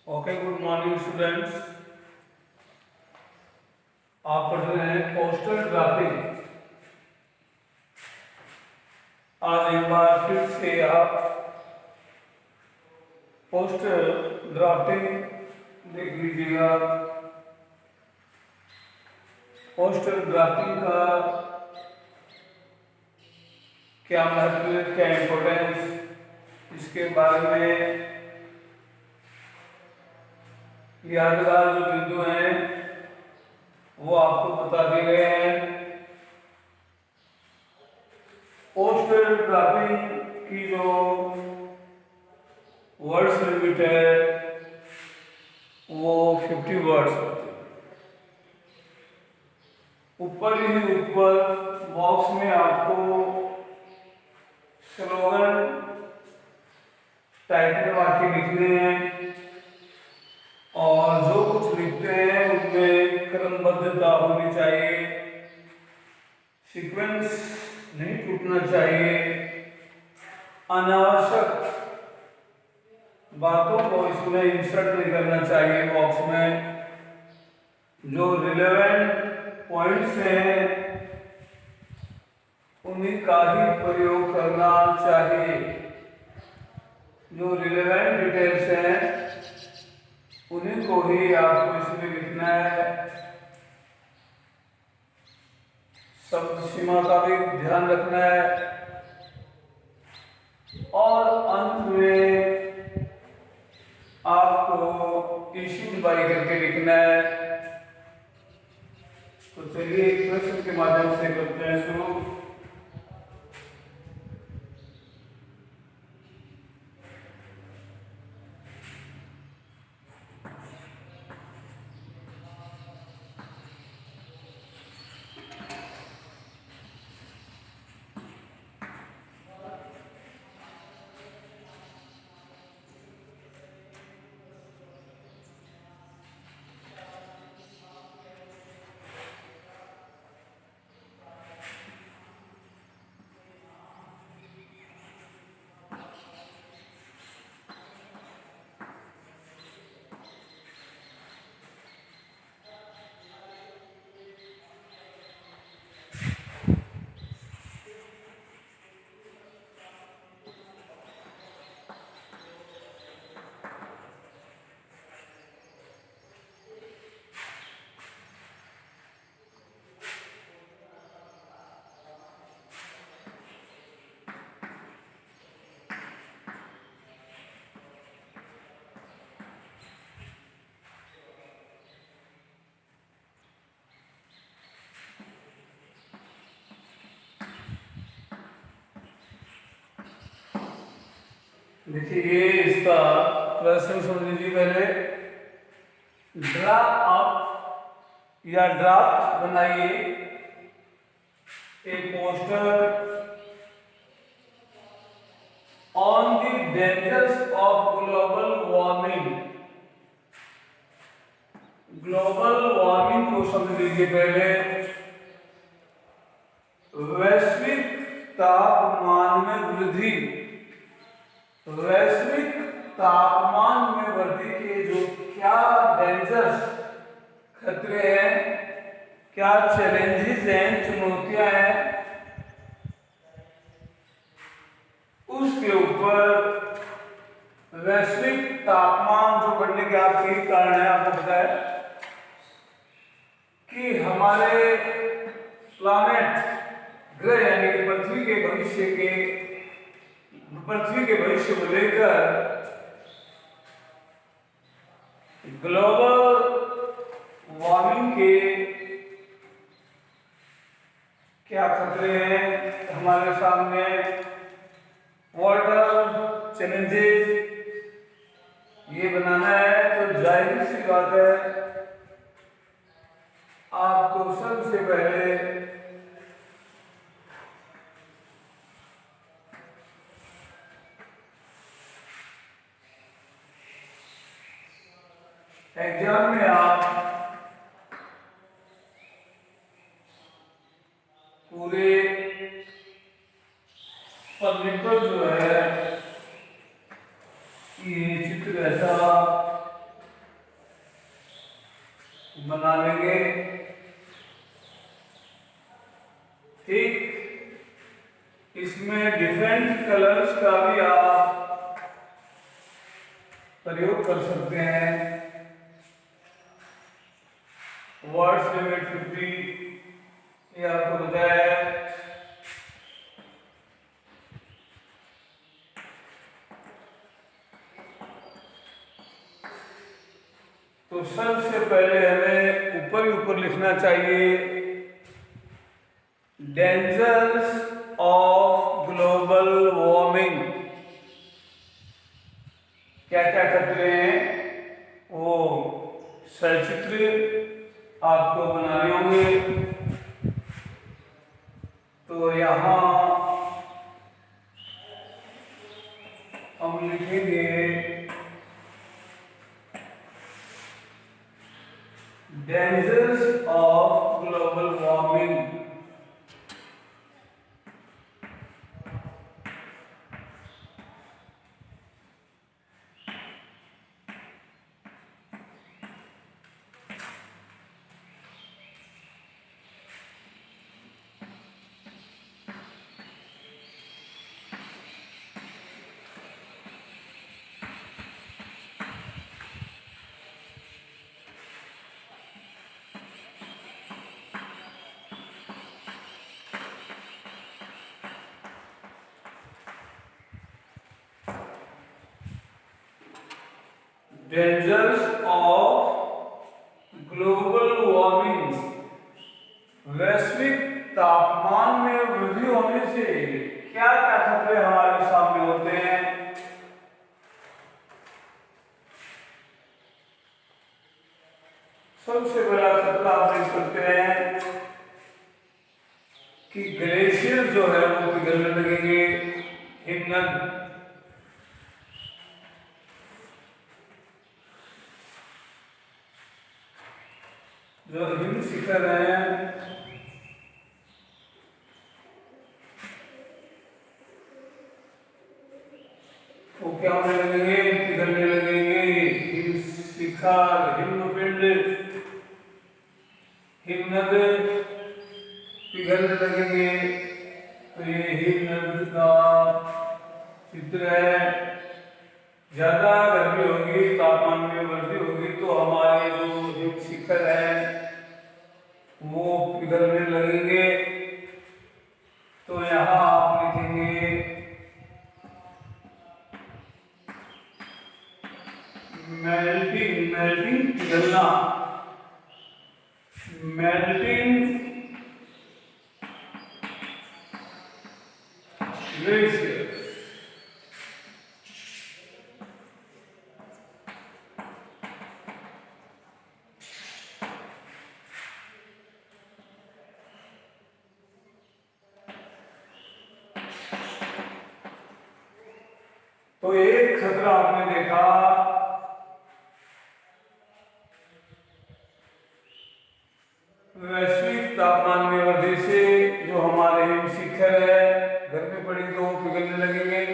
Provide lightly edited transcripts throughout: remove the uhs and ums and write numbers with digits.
Okay, good morning students. आप पढ़ रहे हैं पोस्टर ड्राफ्टिंग। आज एक बार फिर से आप पोस्टर ड्राफ्टिंग देख लीजिएगा। पोस्टर ड्राफ्टिंग का क्या महत्व है, क्या इम्पोर्टेंस, इसके बारे में यादगार जो बिंदु हैं वो आपको बता दिए गए हैं। पोस्टर ड्राफ्टिंग की जो वर्ड्स लिमिट है वो 50 वर्ड्स होते हैं। ऊपर ही ऊपर बॉक्स में आपको स्लोगन टाइप में वाक्य लिखने हैं और जो कुछ लिखते हैं उनमें क्रमबद्धता होनी चाहिए, सीक्वेंस नहीं टूटना चाहिए। अनावश्यक बातों को इसमें इंसर्ट नहीं करना चाहिए बॉक्स में। जो रिलेवेंट पॉइंट्स हैं उन्हीं का ही प्रयोग करना चाहिए। जो रिलेवेंट डिटेल्स हैं उन्हीं को ही आपको इसमें लिखना है। शब्द सीमा का भी ध्यान रखना है और अंत में आपको इश्यूड बाय करके लिखना है। तो चलिए एक प्रश्न के माध्यम से करते हैं शुरू। देखिए इसका प्रश्न सुन लीजिए पहले। ड्रा अप या ड्राफ्ट बनाइए a poster on the dangers of global warming. Global warming को समझ लीजिए पहले। वैश्विक तापमान में वृद्धि, वैश्विक तापमान में वृद्धि के जो क्या डेंजर्स खतरे हैं, क्या चैलेंजेस हैं, चुनौतियां हैं, उसके ऊपर वैश्विक तापमान जो बढ़ने के आपके कारण है। आपको पता है कि हमारे प्लानेट ग्रह यानी कि पृथ्वी के भविष्य को लेकर ग्लोबल वार्मिंग के क्या खतरे हैं हमारे सामने, वाटर चैलेंजेस ये बनाना है। तो जाहिर सी बात है आपको सबसे पहले एग्जाम में आप पूरे पन्ने पर जो है ये चित्र ऐसा बना लेंगे। ठीक, इसमें डिफरेंट कलर्स का भी आप प्रयोग कर सकते हैं। वर्ड्स लिमिट 50 ये आपको बताया है। तो सबसे पहले हमें ऊपर ही ऊपर लिखना चाहिए डेंजर्स ऑफ ग्लोबल वार्मिंग। क्या क्या खतरे हैं वो सचित्र आपको बनाने होंगे। तो यहाँ हम लिखेंगे dangers of global warming. Dangers of global warming, वैश्विक तापमान में वृद्धि होने से क्या क्या खतरे हमारे सामने होते हैं। सबसे बड़ा खतरा आप देख सकते हैं कि ग्लेशियर जो है वो पिघलने लगेंगे। हिमनद, जो हिम शिखर हैं वो क्या होने लगेंगे, पिघलने लगेंगे। हिम शिखर, हिमपिंड, हिमनद पिघलने लगेंगे। तो ये हिमनद का चित्र है। ज्यादा गर्मी होगी, तापमान में वृद्धि होगी तो हमारे जो हिम शिखर है वो पिघलने लगेंगे। तो यहाँ आप लिखेंगे मेल्टिंग, मेल्टिंग पिघलना, मेल्टिंग ग्लेशियर। तो एक खतरा आपने देखा वैश्विक तापमान में वृद्धि से जो हमारे हिम शिखर है, गर्मी पड़ी तो पिघलने लगेंगे।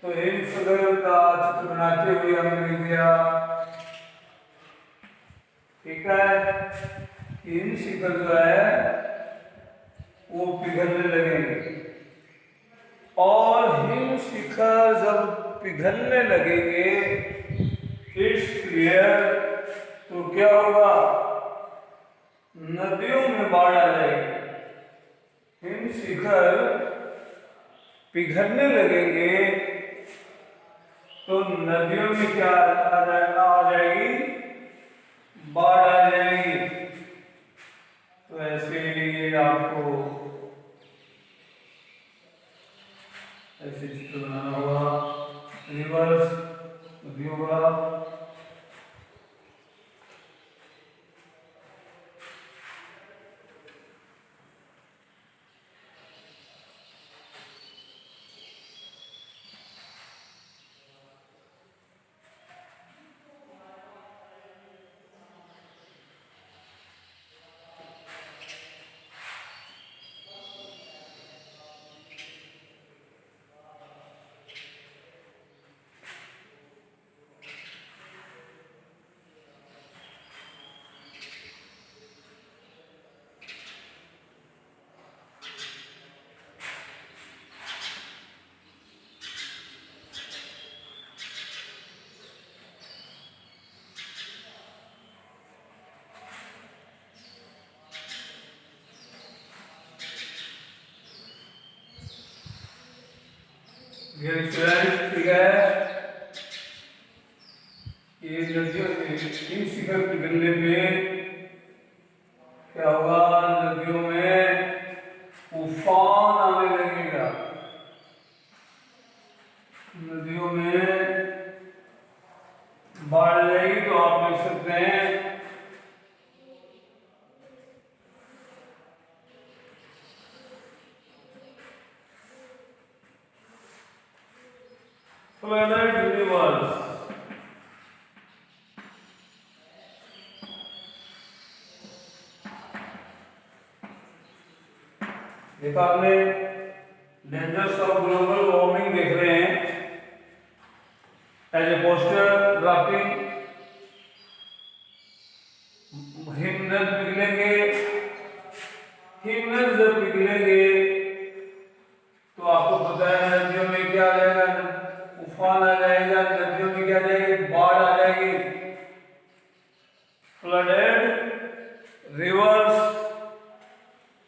तो हिम शिखर का चित्र बनाते हुए हमने लिख दिया, ठीक है, हिम शिखर जो है वो पिघलने लगेंगे। और हिम शिखर जब पिघलने लगेंगे इट्स क्लियर, तो क्या होगा, नदियों में बाढ़ आ जाएगी। हिम शिखर पिघलने लगेंगे तो नदियों में क्या आ जाएगी, बाढ़ आ जाएगी। तो ऐसे आपको ऐसे चित्र बनाना होगा। रिवर्स नदियों का, डियर स्टूडेंट, ठीक है, ये नदियों इन शिखर पिघलने पे क्या होगा? नदियों में उफान आने लगेगा। नदियों में बाढ़ जाएगी। तो आप लिख सकते हैं flooded rivers। देखा आपने, डेंजर्स ऑफ ग्लोबल वार्मिंग देख रहे हैं एज ए पोस्टर ड्राफ्टिंग। हिमनद पिघलेंगे, हिमनद जब पिघलेंगे तो आपको पता है नदियों में क्या आ जाएगा? उफान आ जाएगा। नदियों में क्या आ जाएगी? बाढ़ आ जाएगी। फ्लडेड रिवर्स,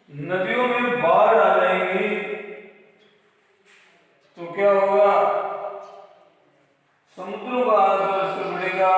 नदियों में बाढ़ आ जाएगी तो क्या होगा? समुद्रों का जलस्तर बढ़ेगा।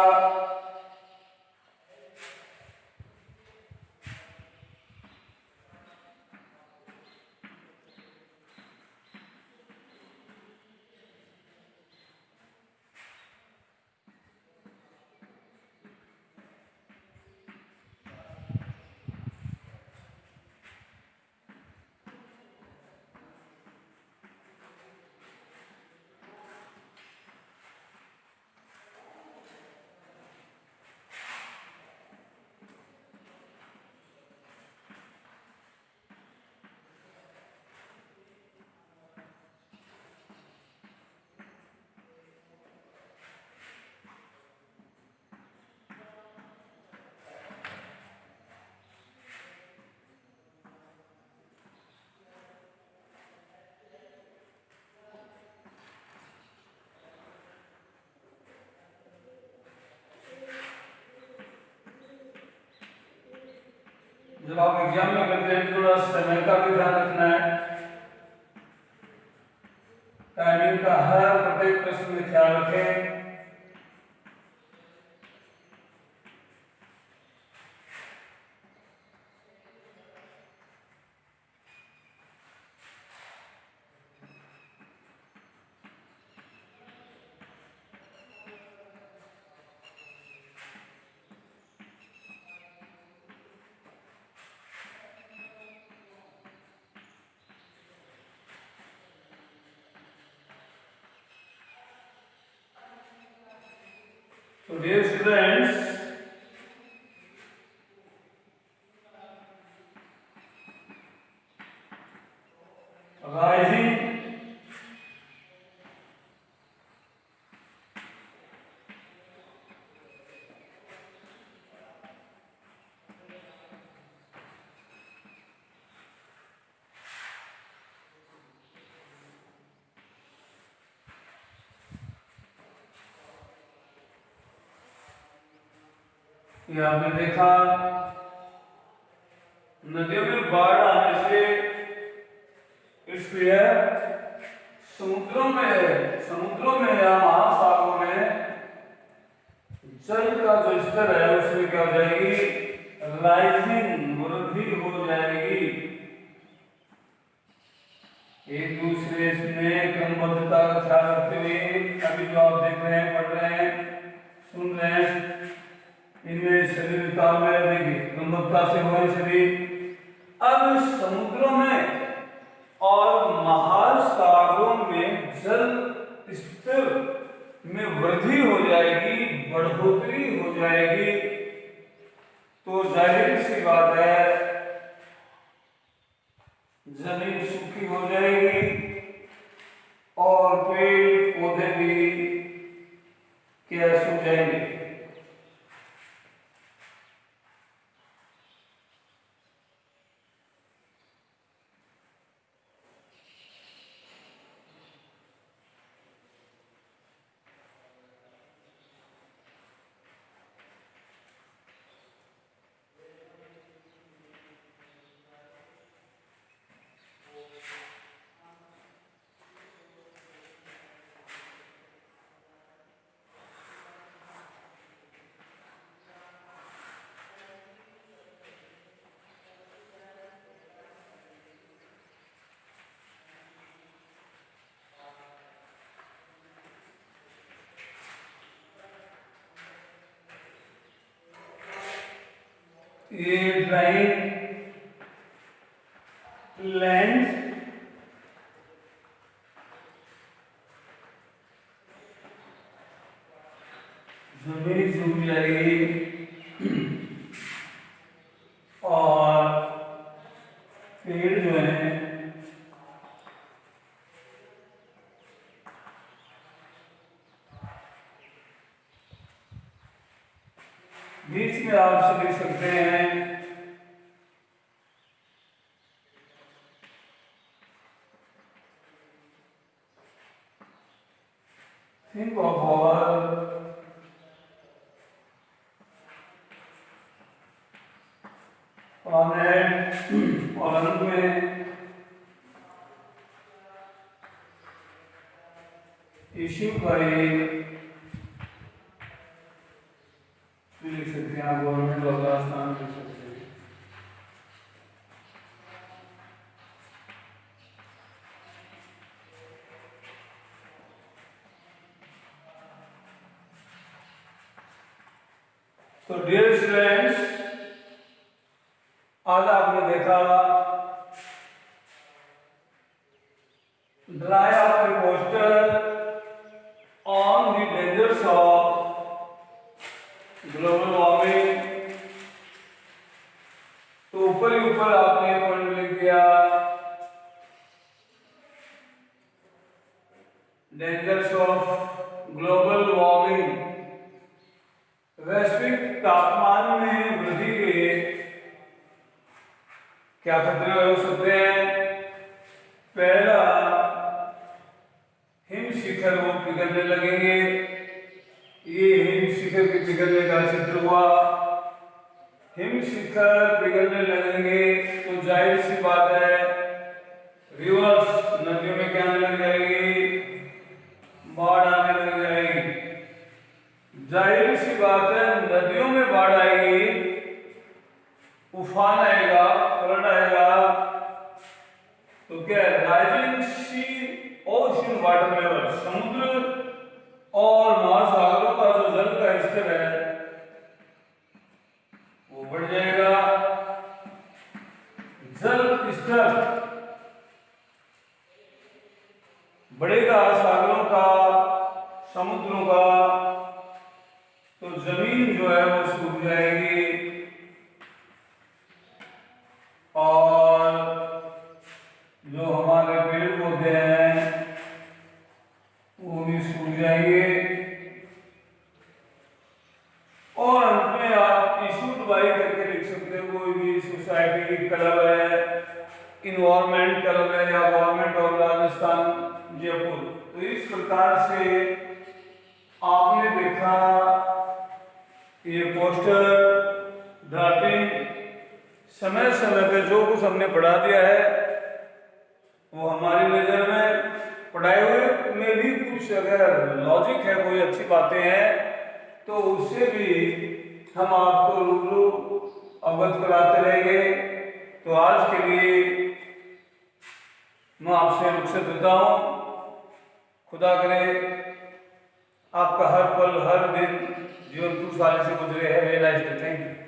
जब आप एग्जाम में करते हैं थोड़ा समय का भी ध्यान रखना है। टाइमिंग का हर प्रत्येक प्रश्न में ख्याल रखें। So dear students, rising ये आपने देखा, नदियों में बाढ़ आने से इसलिए समुद्रों में या महासागरों में जल का जो स्तर है उसमें क्या हो जाएगी? राइजिंग, वृद्धि हो जाएगी। एक दूसरे में क्रमबद्धता का ख्याल रखते हुए अभी जो आप देख रहे हैं, पढ़ रहे हैं, सुन रहे हैं, इनमें शरीर तालमेल रहेगी, क्रमबद्धता से होए शरीर। अब समुद्रों में और महासागरों में जल स्तर में वृद्धि हो जाएगी, बढ़ोतरी हो जाएगी। तो जाहिर सी बात है जमीन सूखी हो जाएगी और पेड़ पौधे भी क्या सूख जाएंगे। ये ड्राइंग लेंस जमीन सूख जाएगी और पेड़ जो है बीच में आप लिख सकते हैं think of our planet और अंत में इश्यू का लिख सकते हैं आप गवर्नमेंट ऑफ राजस्थान लिख सकते हैं। तो डियर स्टूडेंट्स, आज आपने देखा dry out A poster on the dangers of global warming. तो ऊपर ही ऊपर आपने पॉइंट लिख दिया डेंजर्स ऑफ ग्लोबल वार्मिंग, वैश्विक तापमान में वृद्धि के क्या खतरे हो सकते हैं। पहला, हिम शिखर वो पिघलने लगेंगे। ये हिम शिखर के पिघलने का चित्र हुआ। हिम शिखर पिघलने लगेंगे तो जाहिर सी बात है रिवर्स नदियों में क्या आने लग जाएगी, बाढ़ आने लग जाएगी। जाहिर सी बात है नदियों में बाढ़ आएगी, उफान आएगा, फ्लड आएगा। तो क्या rising sea ocean water level, समुद्र और महासागरों का जो जल का स्तर है वो बढ़ जाएगा। जल स्तर बढ़ेगा सागरों का, समुद्रों का, तो जमीन जो है वो सूख जाएगी और जो हमारे पेड़ पौधे हैं वो भी सूख जाएंगे। और अंत में आप इशूड बाई करके लिख सकते हो, कोई भी सोसाइटी क्लब है, इन्वायरमेंट क्लब है या गवर्नमेंट ऑफ राजस्थान जयपुर। तो इस प्रकार से आपने देखा ये पोस्टर ड्राफ्टिंग समय समय पे जो कुछ हमने पढ़ा दिया है वो हमारी नजर में पढ़ाए हुए में भी कुछ अगर लॉजिक है, कोई अच्छी बातें हैं तो उससे भी हम आपको रूबरू अवगत कराते रहेंगे। तो आज के लिए मैं आपसे रुखसत देता हूँ। खुदा करे आपका हर पल हर दिन जीवन खुशहाली से गुजरे है। Thank you.